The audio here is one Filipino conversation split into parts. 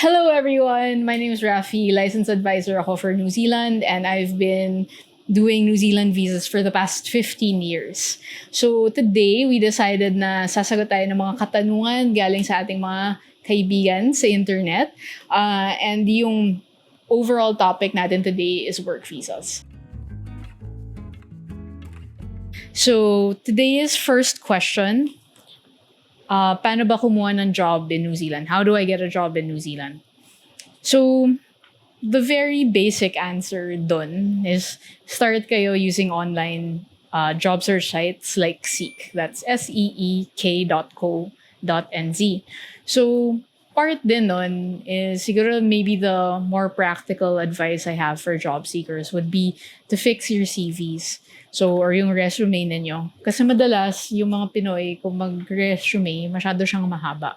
Hello everyone, my name is Rafi, licensed advisor ako for New Zealand, and I've been doing New Zealand visas for the past 15 years. So today, we decided na sasagot tayo ng mga katanungan galing sa ating mga kaibigan sa internet. And yung overall topic natin today is work visas. So today's first question, paano ba kumuha ng job in New Zealand? How do I get a job in New Zealand? So, the very basic answer dun is start kayo using online job search sites like Seek. That's seek.co.nz. So, part din nun is siguro maybe the more practical advice I have for job seekers would be to fix your CVs. So, or yung resume ninyo. Kasi madalas, yung mga Pinoy, kung mag-resume, masyado siyang mahaba.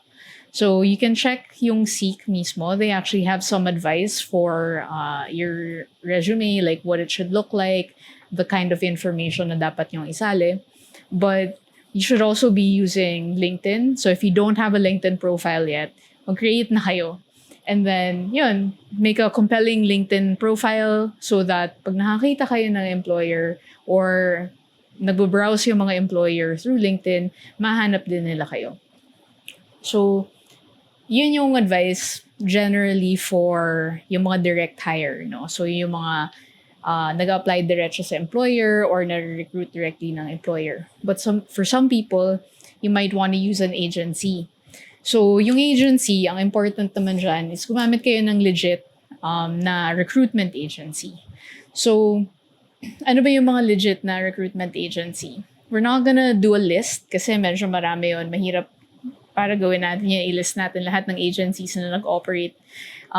So, you can check yung Seek mismo. They actually have some advice for your resume, like what it should look like, the kind of information na dapat yung isali. But you should also be using LinkedIn. So, if you don't have a LinkedIn profile yet, mag-create na kayo. And then, yun, make a compelling LinkedIn profile so that pag nakakita kayo ng employer or nag-browse yung mga employer through LinkedIn, mahanap din nila kayo. So, yun yung advice generally for yung mga direct hire, no? So, yung mga nag-apply diretso sa employer or na-recruit directly ng employer. But for some people, you might want to use an agency. So, yung agency, ang important naman dyan is gumamit kayo ng legit na recruitment agency. So, ano ba yung mga legit na recruitment agency? We're not gonna do a list kasi medyo marami yun. Mahirap para gawin natin yung i-list natin lahat ng agencies na nag-operate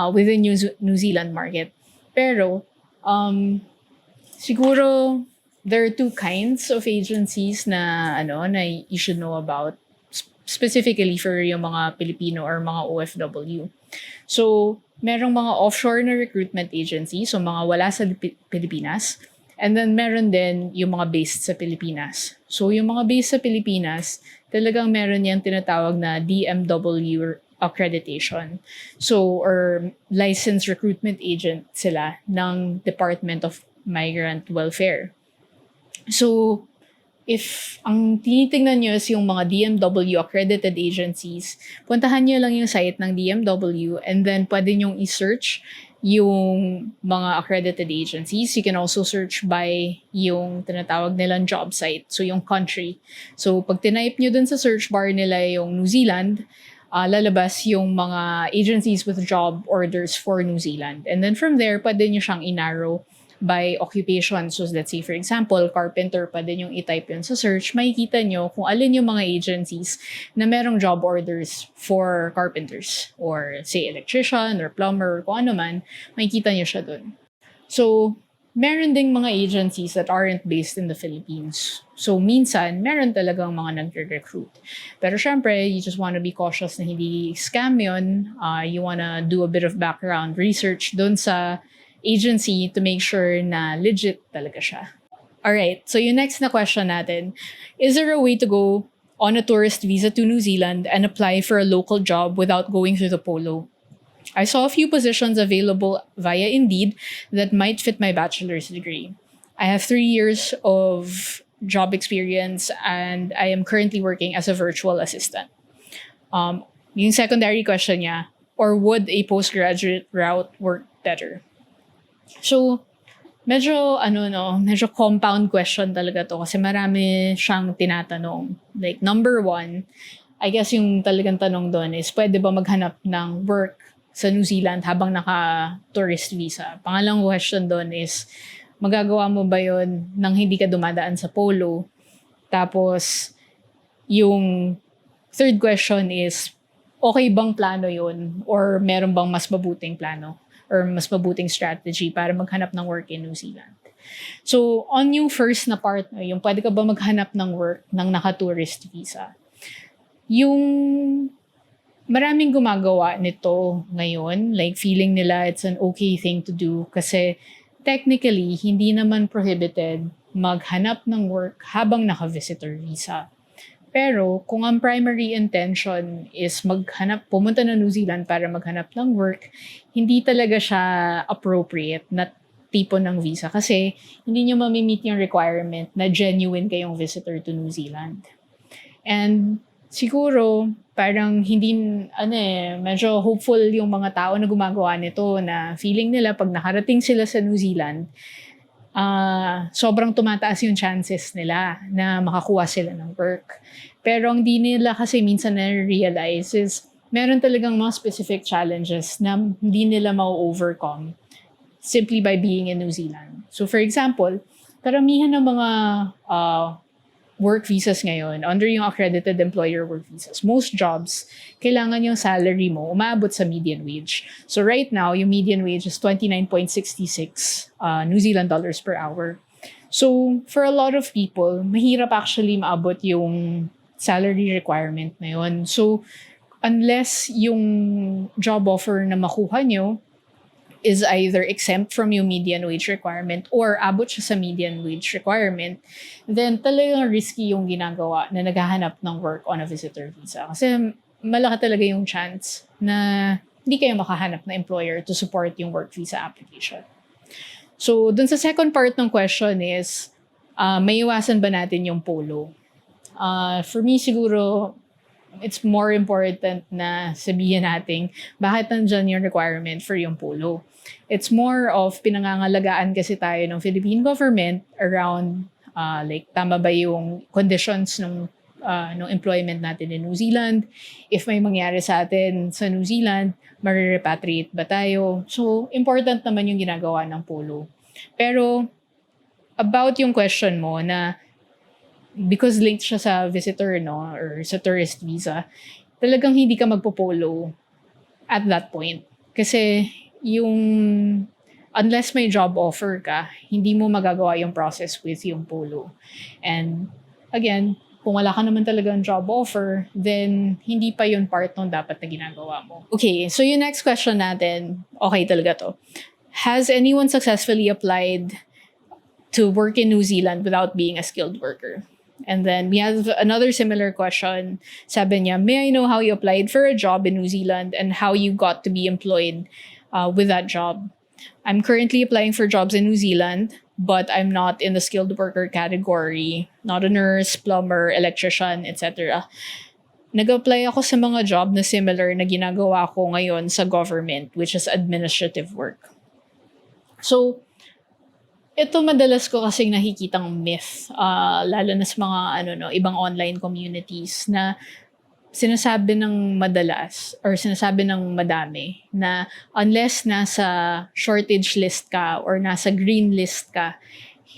within New Zealand market. Pero, siguro, there are two kinds of agencies na you should know about, specifically for yung mga Pilipino or mga OFW. So, merong mga offshore na recruitment agency, so mga wala sa Pilipinas. And then meron din yung mga based sa Pilipinas. So, yung mga based sa Pilipinas, talagang meron yung tinatawag na DMW accreditation. So, or licensed recruitment agent sila ng Department of Migrant Welfare. So, if ang tinitingnan nyo is yung mga DMW accredited agencies, puntahan nyo lang yung site ng DMW and then pwede nyong i-search yung mga accredited agencies. You can also search by yung tinatawag nilang job site, so yung country. So pag tinype nyo dun sa search bar nila yung New Zealand, lalabas yung mga agencies with job orders for New Zealand. And then from there, pwede nyo siyang inarrow by occupation. So let's say, for example, carpenter, pwede nyo i-type yun sa search, makikita nyo kung alin yung mga agencies na merong job orders for carpenters or say electrician or plumber or kung ano man, makikita nyo siya dun. So, meron ding mga agencies that aren't based in the Philippines. So, minsan, meron talagang mga nagre-recruit. Pero syempre, you just wanna be cautious na hindi scam yun. You wanna do a bit of background research dun sa agency to make sure na legit talaga siya. Alright, so yung next na question natin, is there a way to go on a tourist visa to New Zealand and apply for a local job without going through the polo? I saw a few positions available via Indeed that might fit my bachelor's degree. I have 3 years of job experience and I am currently working as a virtual assistant. Yung secondary question niya, or would a postgraduate route work better? So, medyo compound question talaga to kasi marami siyang tinatanong. Like, number one, I guess yung talagang tanong doon is, pwede ba maghanap ng work sa New Zealand habang naka-tourist visa? Pangalang question doon is, magagawa mo ba yun nang hindi ka dumadaan sa polo? Tapos, yung third question is, okay bang plano yun? Or meron bang mas mabuting plano? Or mas mabuting strategy para maghanap ng work in New Zealand. So, on yung first na part, yung pwede ka ba maghanap ng work ng naka-tourist visa? Yung maraming gumagawa nito ngayon, like feeling nila it's an okay thing to do kasi technically, hindi naman prohibited maghanap ng work habang naka-visitor visa. Pero kung ang primary intention is pumunta na New Zealand para maghanap ng work, hindi talaga siya appropriate na tipo ng visa kasi hindi nyo mamimit yung requirement na genuine kayong visitor to New Zealand. And siguro, parang hindi, medyo hopeful yung mga tao na gumagawa nito na feeling nila pag nakarating sila sa New Zealand, sobrang tumataas yung chances nila na makakuha sila ng work. Pero ang di nila kasi minsan na-realize is meron talagang mga specific challenges na hindi nila ma-overcome simply by being in New Zealand. So for example, karamihan ng mga work visas ngayon, under yung accredited employer work visas, most jobs, kailangan yung salary mo umabot sa median wage. So right now, yung median wage is 29.66 New Zealand dollars per hour. So for a lot of people, mahirap actually maabot yung salary requirement na yun. So unless yung job offer na makuha nyo is either exempt from yung median wage requirement or abot siya sa median wage requirement, then talagang risky yung ginagawa na naghahanap ng work on a visitor visa. Kasi malaki talaga yung chance na hindi kayo makahanap na employer to support yung work visa application. So, dun sa second part ng question is, may iwasan ba natin yung polo? For me, siguro, it's more important na sabihin natin bakit nandyan yung requirement for yung polo. It's more of pinangangalagaan kasi tayo ng Philippine government around tama ba yung conditions ng employment natin in New Zealand. If may mangyari sa atin sa New Zealand, marirepatriate ba tayo? So, important naman yung ginagawa ng polo. Pero, about yung question mo na because linked siya sa visitor, no, or sa tourist visa, talagang hindi ka magpopolo at that point. Kasi unless may job offer ka, hindi mo magagawa yung process with yung polo. And again, kung wala ka naman talagang job offer, then hindi pa yun part ng dapat na ginagawa mo. Okay, so yung next question natin, okay talaga to. Has anyone successfully applied to work in New Zealand without being a skilled worker? And then we have another similar question. Sabi niya, may I know how you applied for a job in New Zealand and how you got to be employed with that job? I'm currently applying for jobs in New Zealand, but I'm not in the skilled worker category. Not a nurse, plumber, electrician, etc. Nag-apply ako sa mga job na similar na ginagawa ko ngayon sa government, which is administrative work. So, ito madalas ko kasing nakikitang myth, lalo na sa mga ibang online communities na sinasabi ng madalas or sinasabi ng madami na unless nasa shortage list ka or nasa green list ka,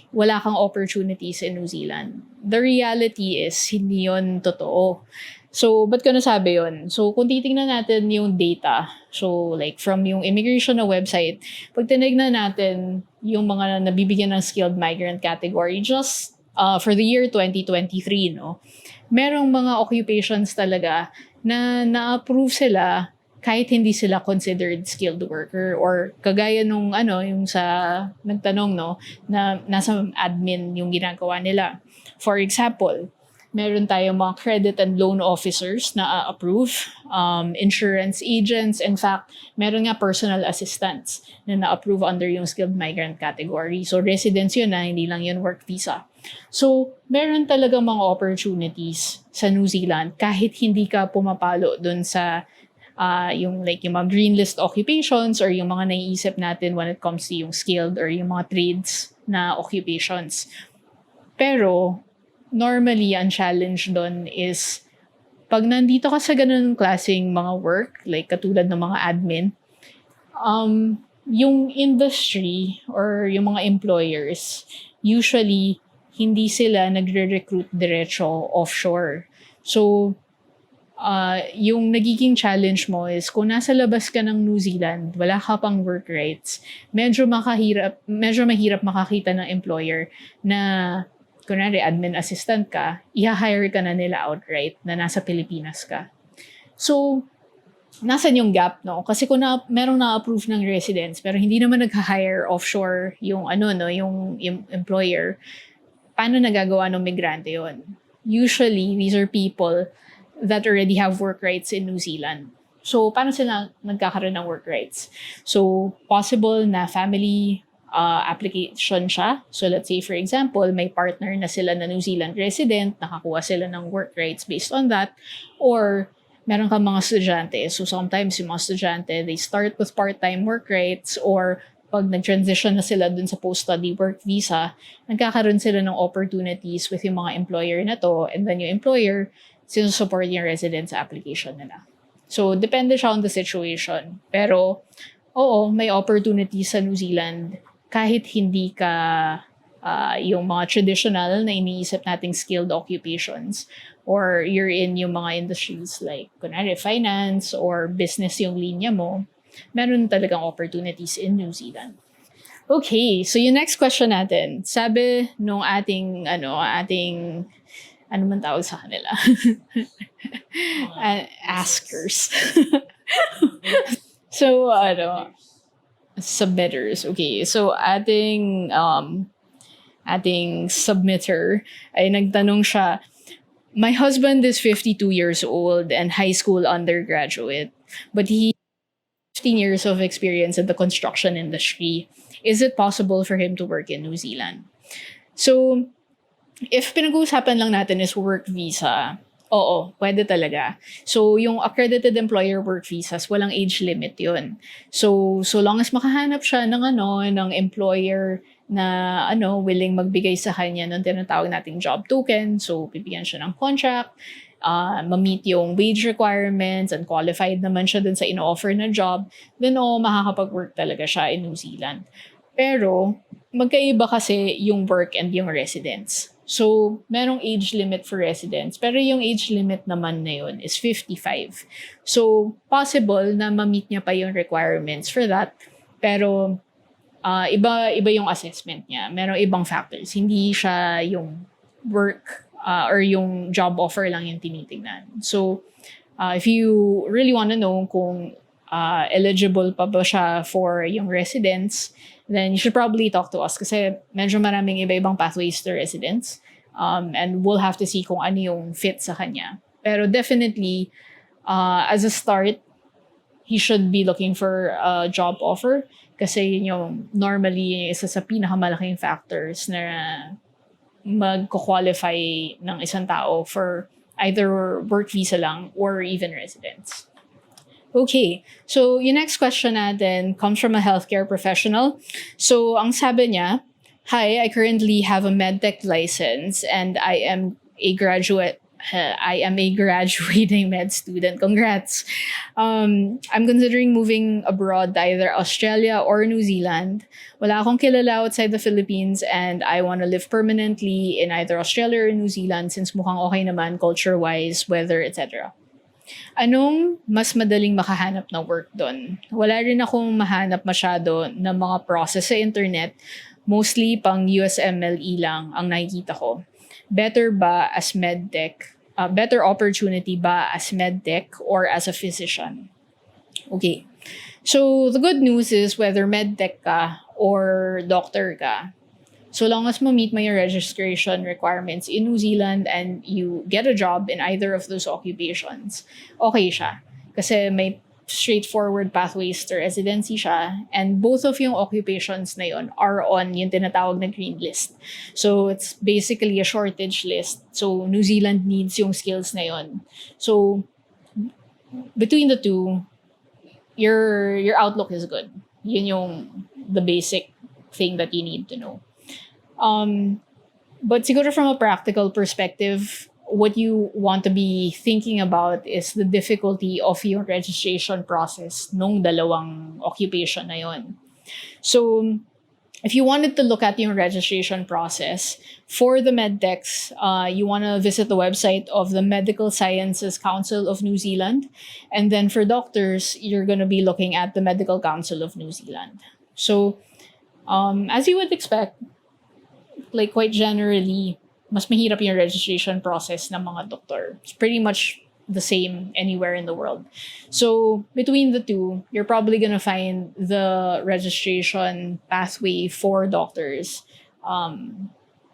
wala kang opportunities in New Zealand. The reality is, hindi yun totoo. So, ba't ko nasabi yun? So, kung titingnan natin yung data, so like from yung immigration na website, pag tinignan natin yung mga nabibigyan ng skilled migrant category just for the year 2023, no? Merong mga occupations talaga na na-approve sila kahit hindi sila considered skilled worker or kagaya nung yung sa nagtanong, no, na nasa admin yung ginagawa nila. For example, meron tayong mga credit and loan officers na approve, insurance agents, in fact, meron nga personal assistants na na-approve under yung skilled migrant category. So residence yun na, hindi lang yun work visa. So, meron talagang mga opportunities sa New Zealand kahit hindi ka pumapalo dun sa yung mga green list occupations or yung mga naiisip natin when it comes to yung skilled or yung mga trades na occupations. Pero, normally, ang challenge doon is pag nandito ka sa ganun klaseng mga work, like katulad ng mga admin, yung industry or yung mga employers, usually, hindi sila nagre-recruit diretso offshore. So, yung nagiging challenge mo is kung nasa labas ka ng New Zealand, wala ka pang work rights, medyo mahirap makakita ng employer na kunwari admin assistant ka, i-hire ka na nila outright na nasa Pilipinas ka. So, nasan yung gap, no? Kasi kung merong na-approve ng residence pero hindi naman nag-hire offshore yung yung employer, paano nagagawa ng migrante yon? usually these are people that already have work rights in New Zealand. So, paano sila nagkakaroon ng work rights? So, possible na family application siya. So, let's say, for example, may partner na sila na New Zealand resident, nakakuha sila ng work rights based on that. Or, meron kang mga estudyante. So, sometimes yung mga estudyante, they start with part-time work rights or pag nag-transition na sila dun sa post-study work visa, nagkakaroon sila ng opportunities with yung mga employer na to, and then yung employer, sinusupport yung residence application nila. So, depende siya on the situation. Pero, oo, may opportunities sa New Zealand kahit hindi ka yung mga traditional na iniisip nating skilled occupations or you're in yung mga industries like, kunwari, finance or business yung linya mo, meron talagang opportunities in New Zealand. Okay, so yung next question natin, sabi nung ating ano man tawag sa kanila? Askers. So, submitters. Okay, so ating submitter ay nagtanong siya, my husband is 52 years old and high school undergraduate, but he 15 years of experience in the construction industry. Is it possible for him to work in New Zealand? So, if pinag-uusapan lang natin is work visa, oo, pwede talaga. So, yung accredited employer work visas, walang age limit yun. So long as makahanap siya ng employer na willing magbigay sa kanya ng tinatawag nating job token. So, bibigyan siya ng contract, ma-meet yung wage requirements and qualified naman siya dun sa ino-offer na job, then makakapag-work talaga siya in New Zealand. Pero, magkaiba kasi yung work and yung residence. So, merong age limit for residents, pero yung age limit naman na yun is 55. So, possible na ma-meet niya pa yung requirements for that, pero iba yung assessment niya. Merong ibang factors. Hindi siya yung work or yung job offer lang yung tinitingnan. So, if you really want to know kung eligible pa ba siya for yung residence, then you should probably talk to us kasi medyo maraming iba-ibang pathways to residence. And we'll have to see kung ano yung fit sa kanya. Pero definitely, as a start, he should be looking for a job offer kasi yun yung normally isa sa pinakamalaking factors na magko-qualify ng isang tao for either work visa lang or even residence. Okay, so yung next question natin comes from a healthcare professional. So ang sabi niya, hi, I currently have a medtech license and I am a graduating med student. Congrats. I'm considering moving abroad, either Australia or New Zealand. Wala akong kilala outside the Philippines and I want to live permanently in either Australia or New Zealand since mukhang okay naman culture-wise, weather, etc. Anong mas madaling makahanap ng work doon? Wala rin akong mahanap masyado ng mga process sa internet. Mostly pang USMLE lang ang nakikita ko. Better ba as medtech? Better opportunity ba as medtech or as a physician? Okay. So the good news is whether medtech ka or doctor ka, so long as ma-meet mo yung registration requirements in New Zealand and you get a job in either of those occupations, okay siya. Kasi may straightforward pathways to residency siya and both of yung occupations na yun are on yung tinatawag na green list. So it's basically a shortage list. So New Zealand needs yung skills na yun. So between the two, your outlook is good. Yun yung the basic thing that you need to know. But siguro from a practical perspective, what you want to be thinking about is the difficulty of yung registration process nung dalawang occupation na yun. So, if you wanted to look at yung registration process, for the medtechs, you want to visit the website of the Medical Sciences Council of New Zealand. And then for doctors, you're going to be looking at the Medical Council of New Zealand. So, as you would expect, like quite generally, mas mahirap yung registration process ng mga doktor. It's pretty much the same anywhere in the world. So between the two, you're probably gonna find the registration pathway for doctors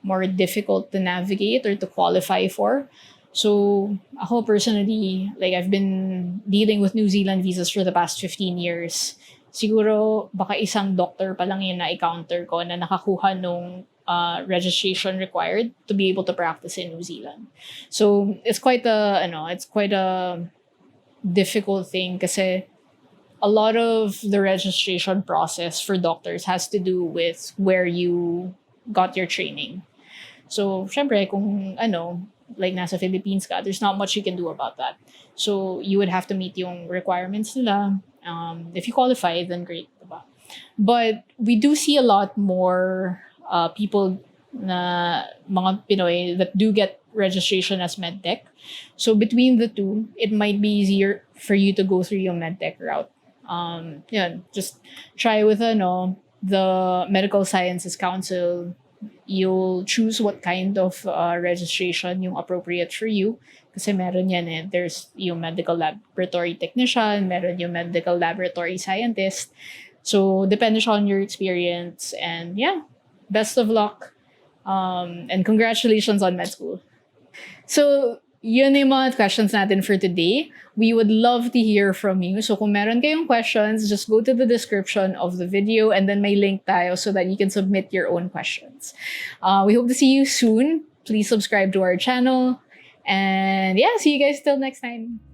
more difficult to navigate or to qualify for. So ako personally, like I've been dealing with New Zealand visas for the past 15 years. Siguro baka isang doctor pa lang yung na-encounter ko na nakakuha nung registration required to be able to practice in New Zealand. So it's quite a difficult thing kasi a lot of the registration process for doctors has to do with where you got your training. So, syempre, kung like nasa Philippines ka, there's not much you can do about that. So, you would have to meet yung requirements nila. If you qualify, then great, diba? But we do see a lot more people na mga Pinoy that do get registration as medtech. So between the two, it might be easier for you to go through your medtech route. Just try with the Medical Sciences Council. You'll choose what kind of registration yung appropriate for you. Kasi meron yan eh. There's yung medical laboratory technician, meron yung medical laboratory scientist. So, depende siya on your experience. And yeah, best of luck. And congratulations on med school. So, yun yung mga questions natin for today. We would love to hear from you. So kung meron kayong questions, just go to the description of the video and then may link tayo so that you can submit your own questions. We hope to see you soon. Please subscribe to our channel. And yeah, see you guys till next time.